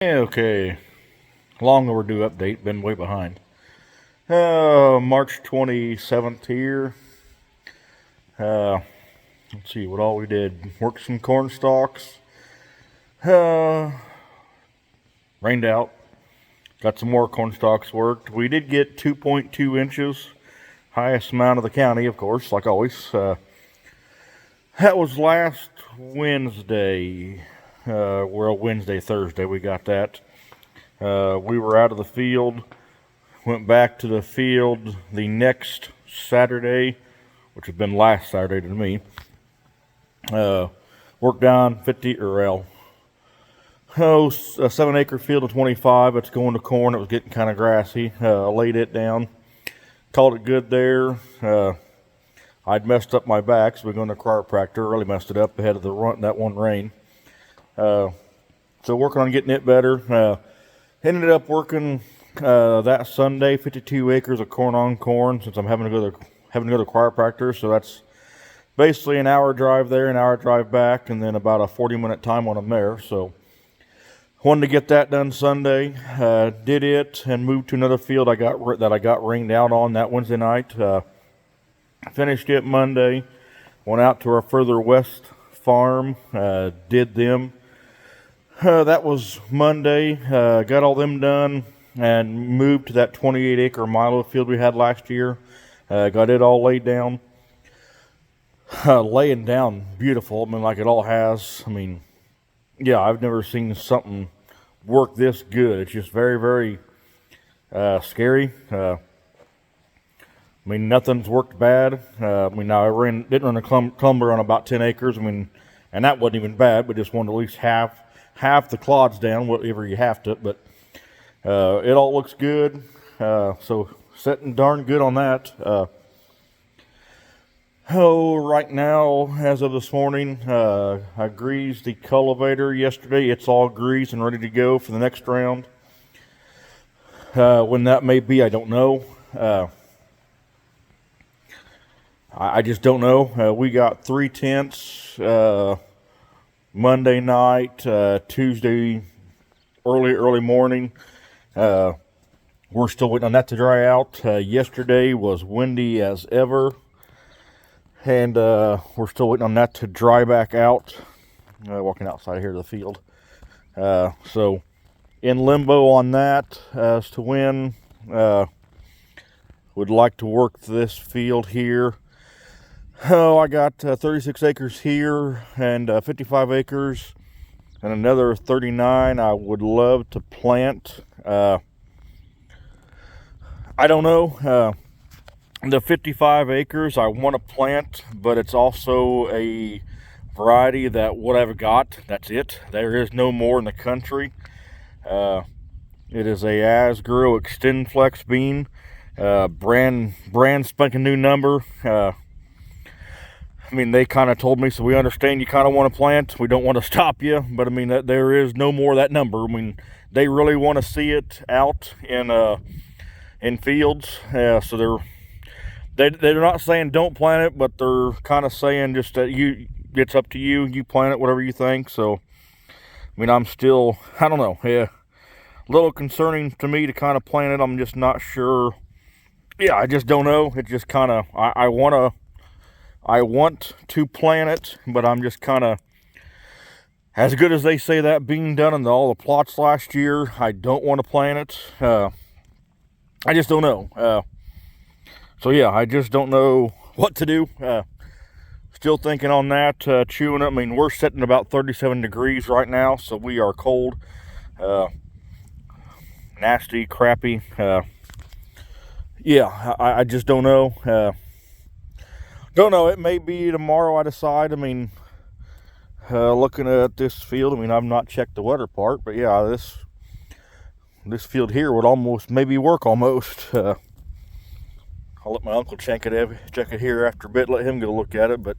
Okay, long overdue update. Been way behind. March 27th here. Uh, let's see what all we did. Worked some corn stalks. Uh, Rained out. Got some more corn stalks worked. We did get 2.2 inches. Highest amount of the county, of course, like always. That was last Wednesday. Wednesday, Thursday, we got that. We were out of the field. Went back to the field the next Saturday, which had been last Saturday to me. Worked down 50 or a 7 acre field of 25. It's going to corn. It was getting kind of grassy. Laid it down. Called it good there. I'd messed up my back, so we're going to chiropractor. Really messed it up ahead of that one rain. So working on getting it better. Ended up working that Sunday 52 acres of corn on corn, since I'm having to go to chiropractor. So that's basically an hour drive there, an hour drive back, and then about a 40-minute time on them there. So wanted to get that done Sunday. Did it and moved to another field I got rained out on that Wednesday night. Finished it Monday. Went out to our further west farm. Did them. That was Monday. Got all them done and moved to that 28-acre milo field we had last year. Got it all laid down. Laying down beautiful. I mean, like it all has. I mean, yeah, I've never seen something work this good. It's just very, very scary. I mean, nothing's worked bad. I mean, now didn't run a clumber on about 10 acres. I mean, and that wasn't even bad, but just wanted at least half the clods down, whatever you have to. But it all looks good. So sitting darn good on that. Right now, as of this morning, I greased the cultivator yesterday. It's all greased and ready to go for the next round. When that may be, I don't know. I just don't know. We got 3 tents Monday night, Tuesday early morning. We're still waiting on that to dry out. Yesterday was windy as ever, and we're still waiting on that to dry back out. Walking outside here to the field. So in limbo on that as to when. Would like to work this field here. I got 36 acres here and 55 acres and another 39 I would love to plant. I don't know. The 55 acres I want to plant, but it's also a variety that what I've got, that's it. There is no more in the country. It is a Asgrow XtendFlex bean. Brand spanking new number. I mean, they kind of told me, so we understand you kind of want to plant. We don't want to stop you, but I mean, there is no more of that number. I mean, they really want to see it out in fields. So they're not saying don't plant it, but they're kind of saying just that it's up to you. You plant it, whatever you think. So, I mean, I don't know. Yeah, a little concerning to me to kind of plant it. I'm just not sure. Yeah, I just don't know. It just kind of, I want to plant it, but I'm just kind of, as good as they say that being done in all the plots last year, I don't want to plant it. I just don't know. So yeah, I just don't know what to do. Still thinking on that, chewing it. I mean, we're sitting about 37 degrees right now, so we are cold. Nasty, crappy. Yeah, I just don't know. Don't know. It may be tomorrow I decide. I mean, looking at this field, I mean, I've not checked the weather part, but yeah, this field here would almost maybe work almost. I'll let my uncle check it here after a bit, let him get a look at it. But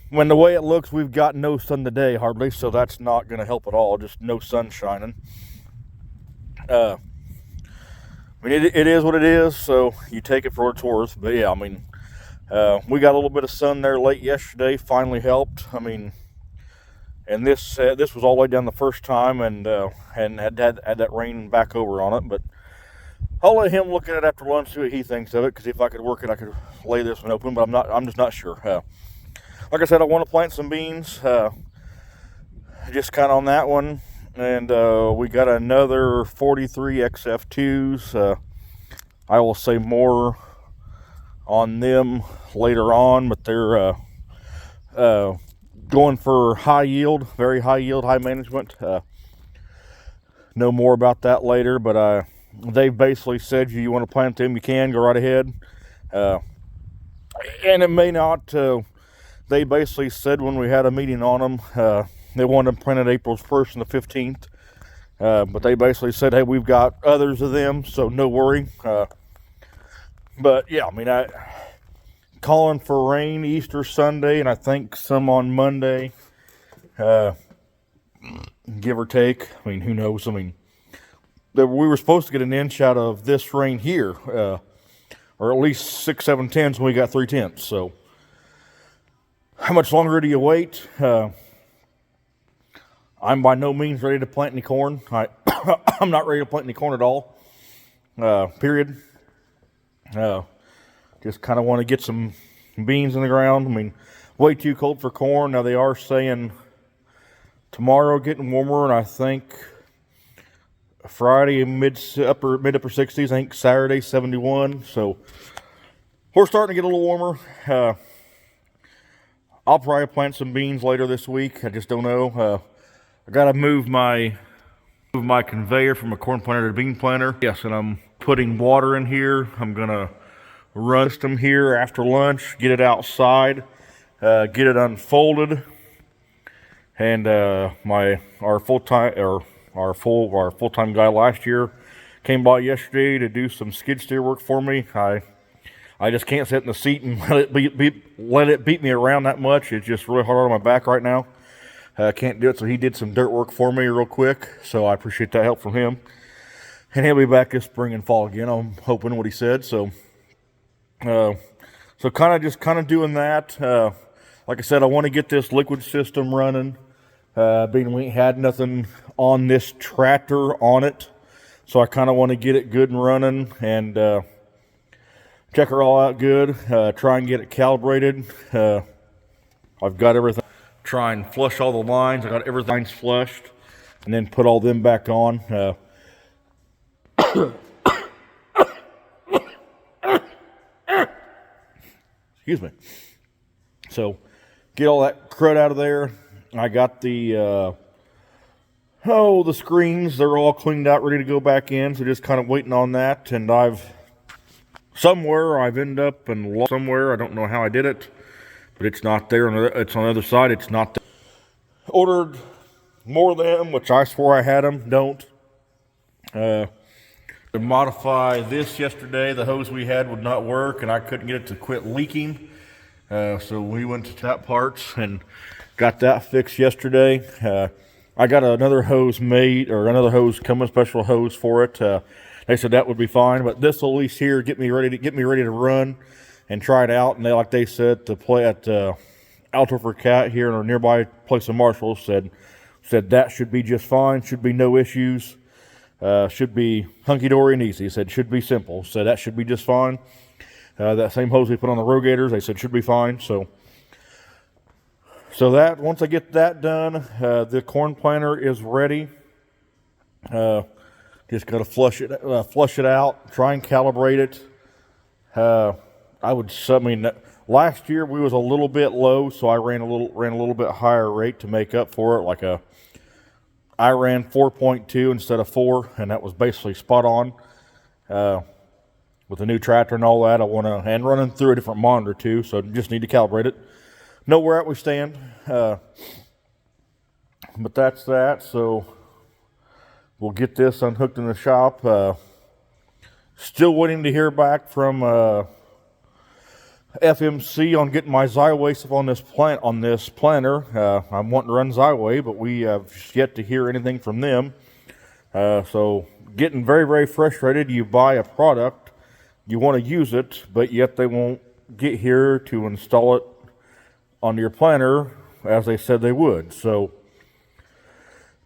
when the way it looks, we've got no sun today hardly, so that's not going to help at all. Just no sun shining. I mean, it is what it is, so you take it for what it's worth. But yeah, I mean, we got a little bit of sun there late yesterday, finally helped. I mean, And this was all the way down the first time, and had that rain back over on it. But I'll let him look at it after lunch, see what he thinks of it. Because if I could work it, I could lay this one open. But I'm just not sure. Like I said, I want to plant some beans. Just kind of on that one, and we got another 43 XF2s. I will say more on them later on, but they're going for high yield, very high yield, high management. Know more about that later, but they've basically said if you want to plant them, you can go right ahead. And it may not. They basically said when we had a meeting on them, they wanted them planted April 1st and the 15th. But they basically said, hey, we've got others of them, so no worry. But yeah, I mean, calling for rain Easter Sunday, and I think some on Monday, give or take. I mean, who knows? I mean, we were supposed to get an inch out of this rain here, or at least 6, 7 tenths when we got 3 tenths. So how much longer do you wait? I'm by no means ready to plant any corn. I'm not ready to plant any corn at all, period. Just kind of want to get some beans in the ground. I mean, way too cold for corn. Now they are saying tomorrow getting warmer, and I think Friday mid upper 60s. I think Saturday 71. So we're starting to get a little warmer. I'll probably plant some beans later this week. I just don't know. I gotta move my conveyor from a corn planter to a bean planter. Yes, and I'm putting water in here. I'm gonna run them here after lunch, get it outside, get it unfolded, and our full-time guy last year came by yesterday to do some skid steer work for me. I just can't sit in the seat and let it beat me around that much. It's just really hard on my back right now. I can't do it, so he did some dirt work for me real quick, so I appreciate that help from him. And he'll be back this spring and fall again, I'm hoping, what he said. So kind of doing that. Like I said, I want to get this liquid system running, being we had nothing on this tractor on it, so I kind of want to get it good and running, and check her all out good, try and get it calibrated. I've got everything. Try and flush all the lines. I got everything flushed, and then put all them back on. Excuse me. So get all that crud out of there. I got the the screens. They're all cleaned out, ready to go back in. So just kind of waiting on that. And I've ended up and lost somewhere. I don't know how I did it. But it's not there. It's on the other side. It's not there. Ordered more of them, which I swore I had them. Don't. To modify this yesterday, the hose we had would not work, and I couldn't get it to quit leaking. So we went to Tap Parts and got that fixed yesterday. I got another hose made, or another hose coming, special hose for it. They said that would be fine, but this will at least here get me ready to run and try it out. And like they said, to play at Alto for Cat here in a nearby place of Marshalls, said that should be just fine, should be no issues, should be hunky-dory and easy. He said should be simple, so that should be just fine. That same hose we put on the Rogators, they said should be fine. So that, once I get that done, the corn planter is ready. Just got to flush it out, try and calibrate it. Last year we was a little bit low, so I ran a little bit higher rate to make up for it. I ran 4.2 instead of 4, and that was basically spot on. With the new tractor and all that, and running through a different monitor too, so just need to calibrate it. Know where we stand. But that's that. So we'll get this unhooked in the shop. Still waiting to hear back from FMC on getting my Xyway stuff on this planter. I'm wanting to run Xyway, but we have yet to hear anything from them. So getting very, very frustrated. You buy a product, you want to use it, but yet they won't get here to install it onto your planter as they said they would. So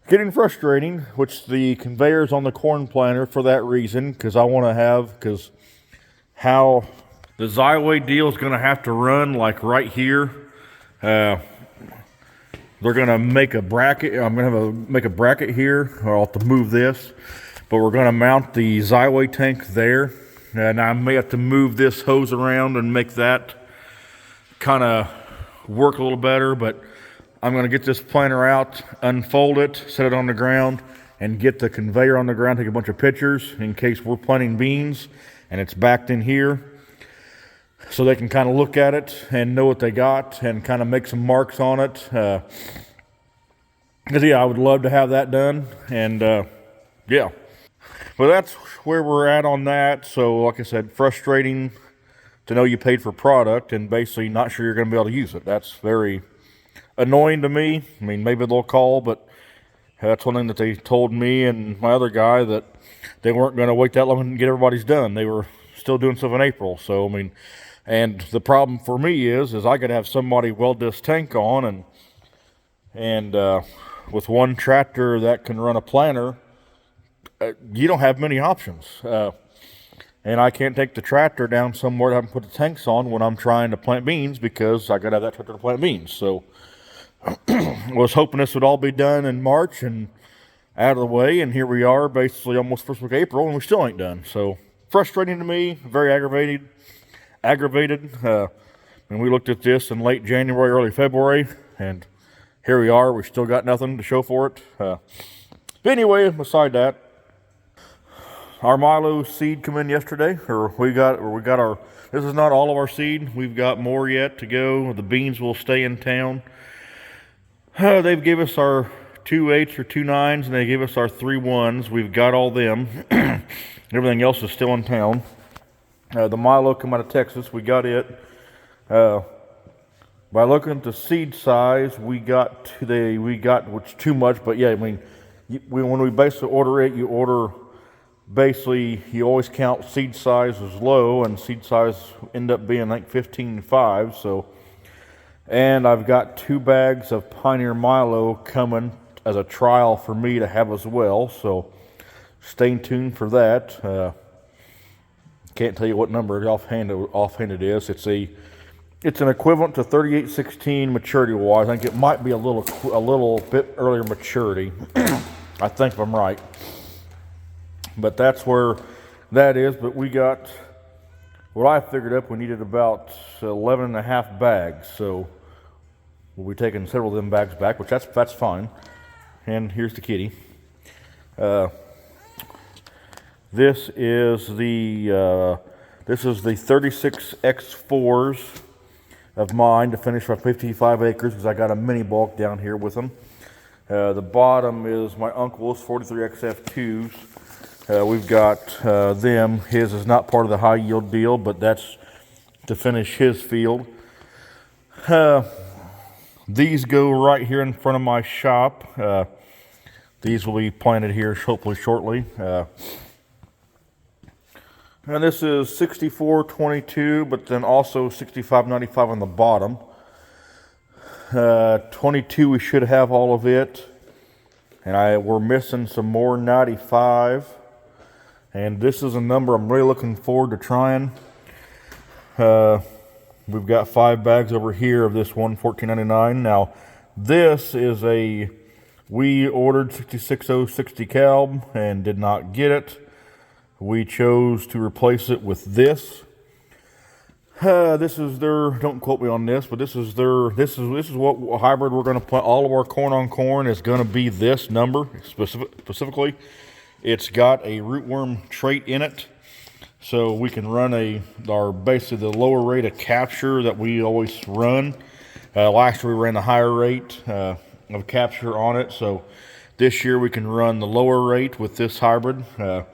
Getting frustrating, which the conveyor's on the corn planter for that reason, because I want to have, because how the Xyway deal is going to have to run like right here. They're going to make a bracket. I'm going to make a bracket here, or I'll have to move this, but we're going to mount the Xyway tank there, and I may have to move this hose around and make that kind of work a little better, but I'm going to get this planter out, unfold it, set it on the ground, and get the conveyor on the ground, take a bunch of pictures in case we're planting beans and it's backed in here, so they can kind of look at it and know what they got and kind of make some marks on it. Because, yeah, I would love to have that done, and, yeah. But that's where we're at on that. So, like I said, frustrating to know you paid for product and basically not sure you're going to be able to use it. That's very annoying to me. I mean, maybe they'll call, but that's one thing that they told me and my other guy, that they weren't going to wait that long and get everybody's done. They were still doing stuff in April. So, I mean, and the problem for me is I got to have somebody weld this tank on, and with one tractor that can run a planter, you don't have many options. And I can't take the tractor down somewhere to have them put the tanks on when I'm trying to plant beans, because I got to have that tractor to plant beans. So was hoping this would all be done in March and out of the way, and here we are, basically almost first week of April, and we still ain't done. So frustrating to me, very aggravated. And we looked at this in late January, early February, and here we are. We still got nothing to show for it. But anyway, beside that, our Milo seed come in yesterday, or we got our. This is not all of our seed. We've got more yet to go. The beans will stay in town. They've gave us our 2 8s or 2 9s, and they gave us our 3 1s. We've got all them. Everything else is still in town. The Milo come out of Texas. We got it. By looking at the seed size, we got which too much, but yeah, I mean, when we basically order it, you always count seed size as low, and seed size end up being like 15.5. So. And I've got 2 bags of Pioneer Milo coming as a trial for me to have as well. So stay tuned for that. Can't tell you what number offhand it is. It's an equivalent to 3816 maturity wise. I think it might be a little bit earlier maturity. I think if I'm right. But that's where that is. But we got, what I figured up, we needed about 11 and a half bags. So we'll be taking several of them bags back, which that's fine. And here's the kitty. This is the 36 X4s of mine to finish my 55 acres, because I got a mini bulk down here with them. The bottom is my uncle's 43 XF2s. We've got them. His is not part of the high yield deal, but that's to finish his field. These go right here in front of my shop. These will be planted here hopefully shortly. And this is 6422, but then also 6595 on the bottom. 22, we should have all of it. And we're missing some more 95. And this is a number I'm really looking forward to trying. We've got 5 bags over here of this one, $14.99. Now, this is we ordered 66060 Calb and did not get it. We chose to replace it with this. This is their, don't quote me on this, but this is what hybrid we're going to plant. All of our corn on corn is going to be this number specifically. It's got a rootworm trait in it, so we can run basically the lower rate of capture that we always run. Last year we ran the higher rate of capture on it, so this year we can run the lower rate with this hybrid. I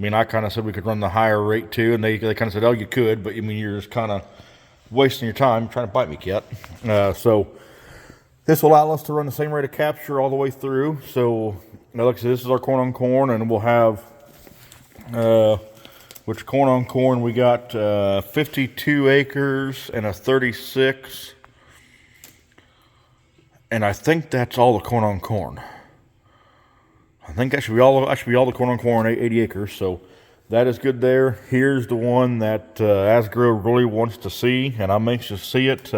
mean, I kind of said we could run the higher rate too, and they kind of said, oh, you could, but I mean, you're just kind of wasting your time trying to bite me, cat. So this will allow us to run the same rate of capture all the way through. So like I said, this is our corn on corn, and we'll have, which corn on corn, we got 52 acres and a 36, and I think that's all the corn on corn. I think that should be all the corn on corn, 80 acres. So that is good there. Here's the one that Asgrow really wants to see, and I'm anxious to see it.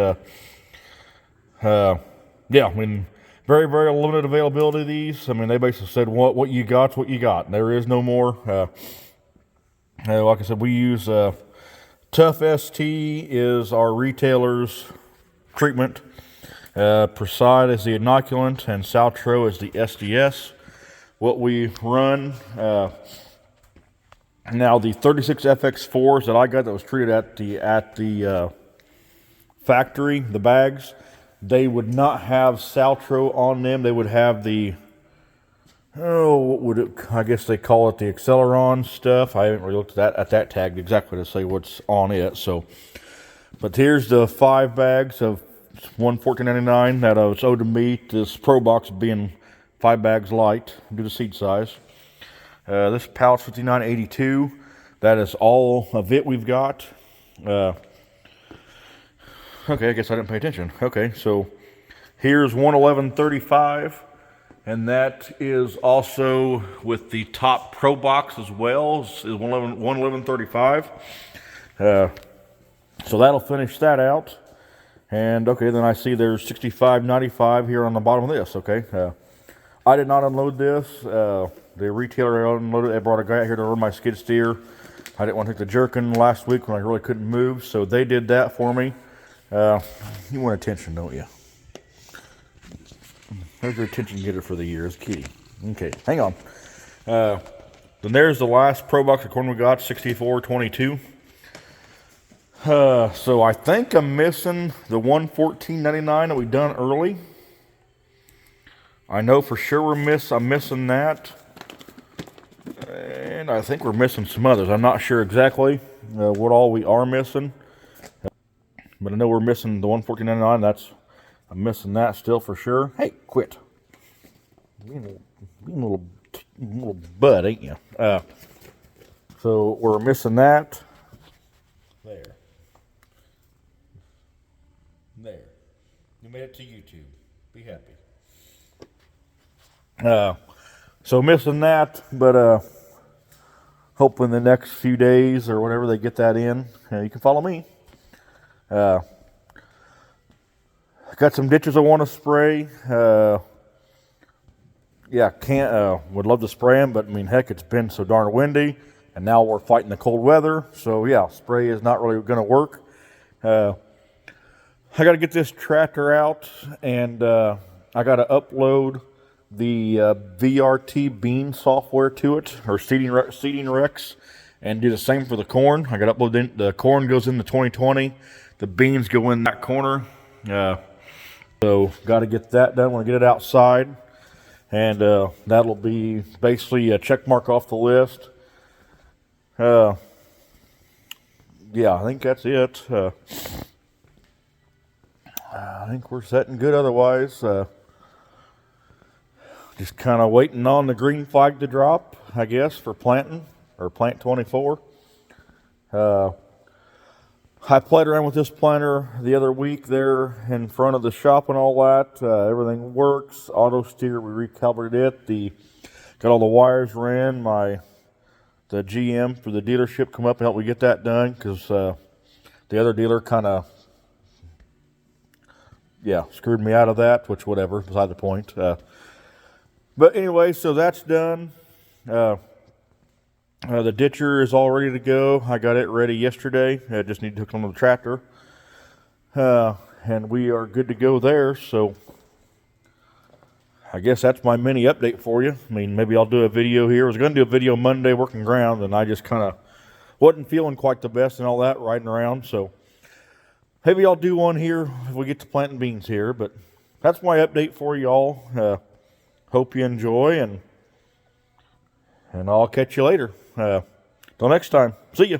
Yeah, I mean, very, very limited availability of these. I mean, they basically said what you got's what you got. There is no more. Like I said, we use Tough ST is our retailer's treatment. Preside is the inoculant, and Saltro is the SDS. What we run now, the 36 FX4s that I got that was treated at the factory, the bags, they would not have Saltro on them. They would have the, what would it, I guess they call it the Acceleron stuff. I haven't really looked at that tag exactly to say what's on it. So, but here's the 5 bags of $14.99 that was owed to me. This Pro Box being 5 bags light due to seed size. This pouch $59.82. That is all of it we've got. Okay, I guess I didn't pay attention. Okay, so here's 111.35, and that is also with the top Pro Box as well. Is 111.35. So that'll finish that out. And okay, then I see there's 65.95 here on the bottom of this. Okay, I did not unload this. The retailer unloaded it. They brought a guy out here to run my skid steer. I didn't want to take the jerkin last week when I really couldn't move, so they did that for me. You want attention, don't you? There's your attention getter for the year, is Kitty. Okay, hang on. Then there's the last Pro Box of corn we got, 64.22. So I think I'm missing the $114.99 that we done early. I know for sure I'm missing that. And I think we're missing some others. I'm not sure exactly what all we are missing. But I know we're missing the $114.99. I'm missing that still for sure. Hey, quit. Being a little bud, ain't you? So we're missing that. There. You made it to YouTube. Be happy. So missing that, but hoping the next few days or whatever they get that in. You can follow me. Got some ditches I want to spray. Yeah, would love to spray them, but I mean, heck, it's been so darn windy, and now we're fighting the cold weather. So yeah, spray is not really going to work. I got to get this tractor out, and I got to upload the VRT bean software to it, or seeding Rex, and do the same for the corn. I got to upload the corn goes into 2020. The beans go in that corner. So got to get that done when I get it outside. And that'll be basically a check mark off the list. Yeah, I think that's it. I think we're setting good otherwise. Just kind of waiting on the green flag to drop, I guess, for planting, or plant 24. I played around with this planter the other week there in front of the shop and all that. Everything works. Auto steer, we recalibrated it. Got all the wires ran. The GM for the dealership come up and help me get that done, because the other dealer kind of, screwed me out of that, which whatever, beside the point. But anyway, so that's done. The ditcher is all ready to go. I got it ready yesterday. I just need to hook it on the tractor. And we are good to go there. So I guess that's my mini update for you. I mean, maybe I'll do a video here. I was going to do a video Monday working ground, and I just kind of wasn't feeling quite the best and all that riding around. So maybe I'll do one here if we get to planting beans here. But that's my update for y'all. Hope you enjoy, and I'll catch you later. Till next time. See ya.